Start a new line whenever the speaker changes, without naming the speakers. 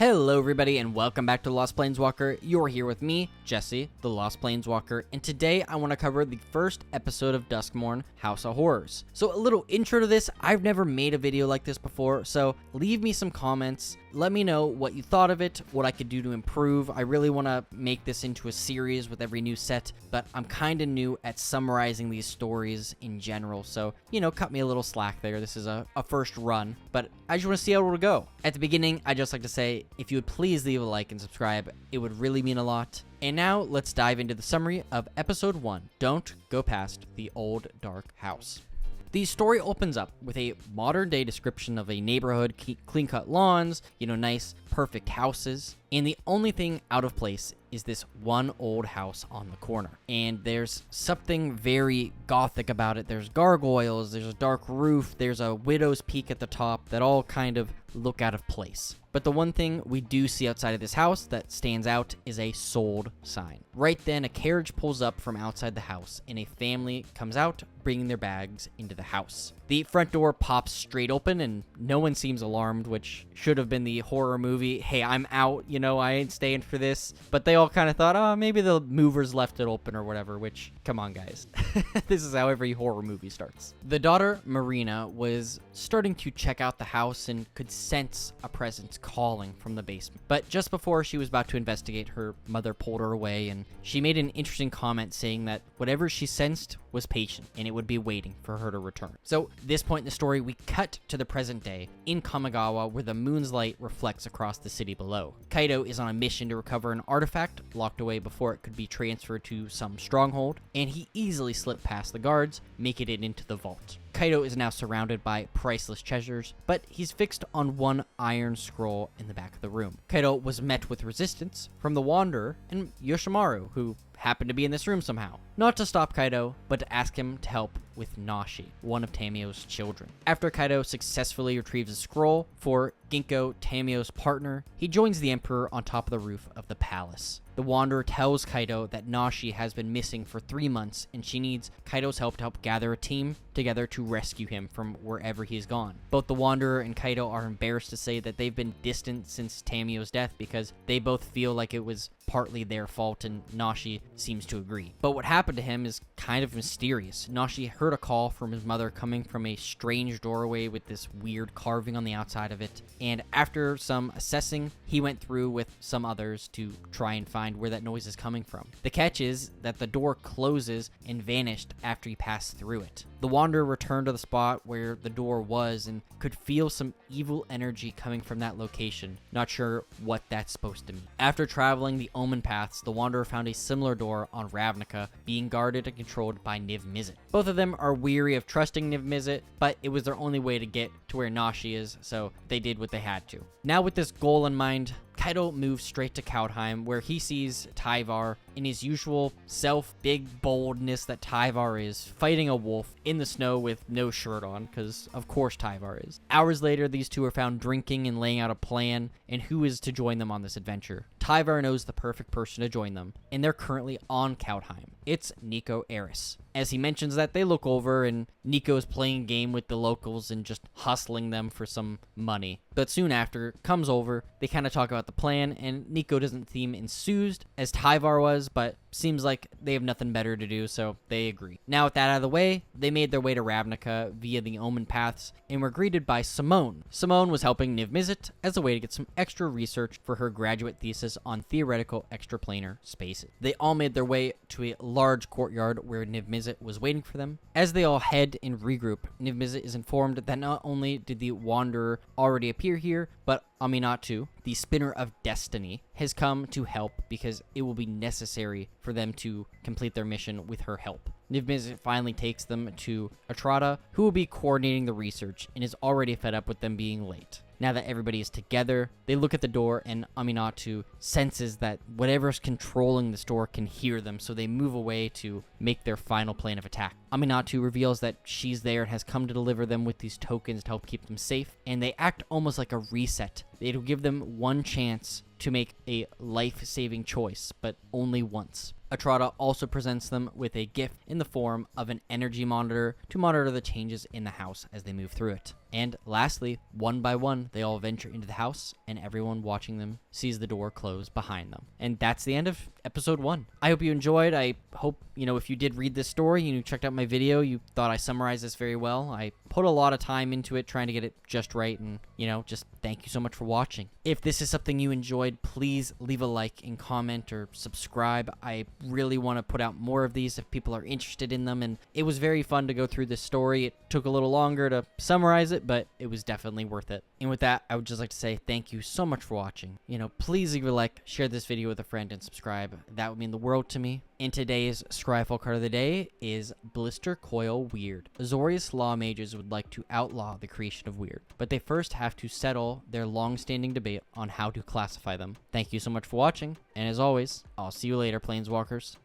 Hello everybody and welcome back to The Lost Planeswalker. You're here with me, Jesse, the Lost Planeswalker, and today I want to cover the first episode of Duskmourn, House of Horrors. So a little intro to this, I've never made a video like this before, so leave me some comments. Let me know what you thought of it, what I could do to improve. I really want to make this into a series with every new set, but I'm kind of new at summarizing these stories in general, so, cut me a little slack there. This is a first run, but I just want to see how it will go. At the beginning, I'd just like to say, if you would please leave a like and subscribe, it would really mean a lot. And now, let's dive into the summary of Episode 1, Don't Go Past the Old Dark House. The story opens up with a modern-day description of a neighborhood, clean-cut lawns, nice, perfect houses, and the only thing out of place is this one old house on the corner. And there's something very gothic about it. There's gargoyles, there's a dark roof, there's a widow's peak at the top that all kind of look out of place. But the one thing we do see outside of this house that stands out is a sold sign. Right then, a carriage pulls up from outside the house, and a family comes out, bringing their bags into the house. The front door pops straight open, and no one seems alarmed, which should have been the horror movie, hey, I'm out, I ain't staying for this. But they all kind of thought, oh, maybe the movers left it open or whatever, which, come on, guys. This is how every horror movie starts. The daughter, Marina, was starting to check out the house and could sense a presence calling from the basement. But just before she was about to investigate, her mother pulled her away, and she made an interesting comment saying that whatever she sensed was patient, and it would be waiting for her to return. So, this point in the story, we cut to the present day in Kamigawa, where the moon's light reflects across the city below. Kaido is on a mission to recover an artifact locked away before it could be transferred to some stronghold, and he easily slipped past the guards, making it into the vault. Kaido is now surrounded by priceless treasures, but he's fixed on one iron scroll in the back of the room. Kaido was met with resistance from the Wanderer and Yoshimaru, who happened to be in this room somehow. Not to stop Kaido, but to ask him to help with Nashi, one of Tamio's children. After Kaido successfully retrieves a scroll for Ginkgo, Tamio's partner, he joins the Emperor on top of the roof of the palace. The Wanderer tells Kaido that Nashi has been missing for 3 months, and she needs Kaido's help to help gather a team together to rescue him from wherever he's gone. Both the Wanderer and Kaido are embarrassed to say that they've been distant since Tamio's death because they both feel like it was partly their fault, and Nashi seems to agree. But what happened to him is kind of mysterious. Nashi heard a call from his mother coming from a strange doorway with this weird carving on the outside of it, and after some assessing, he went through with some others to try and find where that noise is coming from. The catch is that the door closes and vanished after he passed through it. The Wanderer returned to the spot where the door was and could feel some evil energy coming from that location. Not sure what that's supposed to mean. After traveling the Omen paths, the Wanderer found a similar door on Ravnica being guarded and controlled by Niv-Mizzet. Both of them are weary of trusting Niv-Mizzet, but it was their only way to get to where Nashi is, so they did what they had to. Now with this goal in mind, Kaido moves straight to Kaldheim, where he sees Tyvar in his usual big boldness that Tyvar is, fighting a wolf in the snow with no shirt on, because of course Tyvar is. Hours later, these two are found drinking and laying out a plan, and who is to join them on this adventure. Tyvar knows the perfect person to join them, and they're currently on Kaldheim. It's Nico Eris. As he mentions that, they look over, and Nico is playing a game with the locals and just hustling them for some money. But soon after, comes over, they kind of talk about the plan, and Nico doesn't seem enthused as Tyvar was, but seems like they have nothing better to do, so they agree. Now with that out of the way, they made their way to Ravnica via the Omen paths, and were greeted by Simone. Simone was helping Niv-Mizzet as a way to get some extra research for her graduate thesis on theoretical extraplanar spaces. They all made their way to a large courtyard where Niv-Mizzet was waiting for them. As they all head and regroup, Niv-Mizzet is informed that not only did the Wanderer already appear here, but Aminatu, the Spinner of Destiny, has come to help because it will be necessary for them to complete their mission with her help. Niv-Mizzet finally takes them to Atrada, who will be coordinating the research and is already fed up with them being late. Now that everybody is together, they look at the door, and Aminatu senses that whatever's controlling this door can hear them, so they move away to make their final plan of attack. Aminatu reveals that she's there and has come to deliver them with these tokens to help keep them safe, and they act almost like a reset. It'll give them one chance to make a life-saving choice, but only once. Atrada also presents them with a gift in the form of an energy monitor to monitor the changes in the house as they move through it. And lastly, one by one, they all venture into the house, and everyone watching them sees the door close behind them. And that's the end of episode 1. I hope you enjoyed. I hope, if you did read this story and you checked out my video, you thought I summarized this very well. I put a lot of time into it trying to get it just right, and, just thank you so much for watching. If this is something you enjoyed, please leave a like and comment or subscribe. I really want to put out more of these if people are interested in them, and it was very fun to go through this story. It took a little longer to summarize it, but it was definitely worth it. And with that, I would just like to say thank you so much for watching. Please leave a like, share this video with a friend, and subscribe. That would mean the world to me. And today's Scryfall card of the day is Blister Coil Weird. Azorius Law Mages would like to outlaw the creation of weird, but they first have to settle their long-standing debate on how to classify them. Thank you so much for watching, and as always, I'll see you later, Planeswalkers.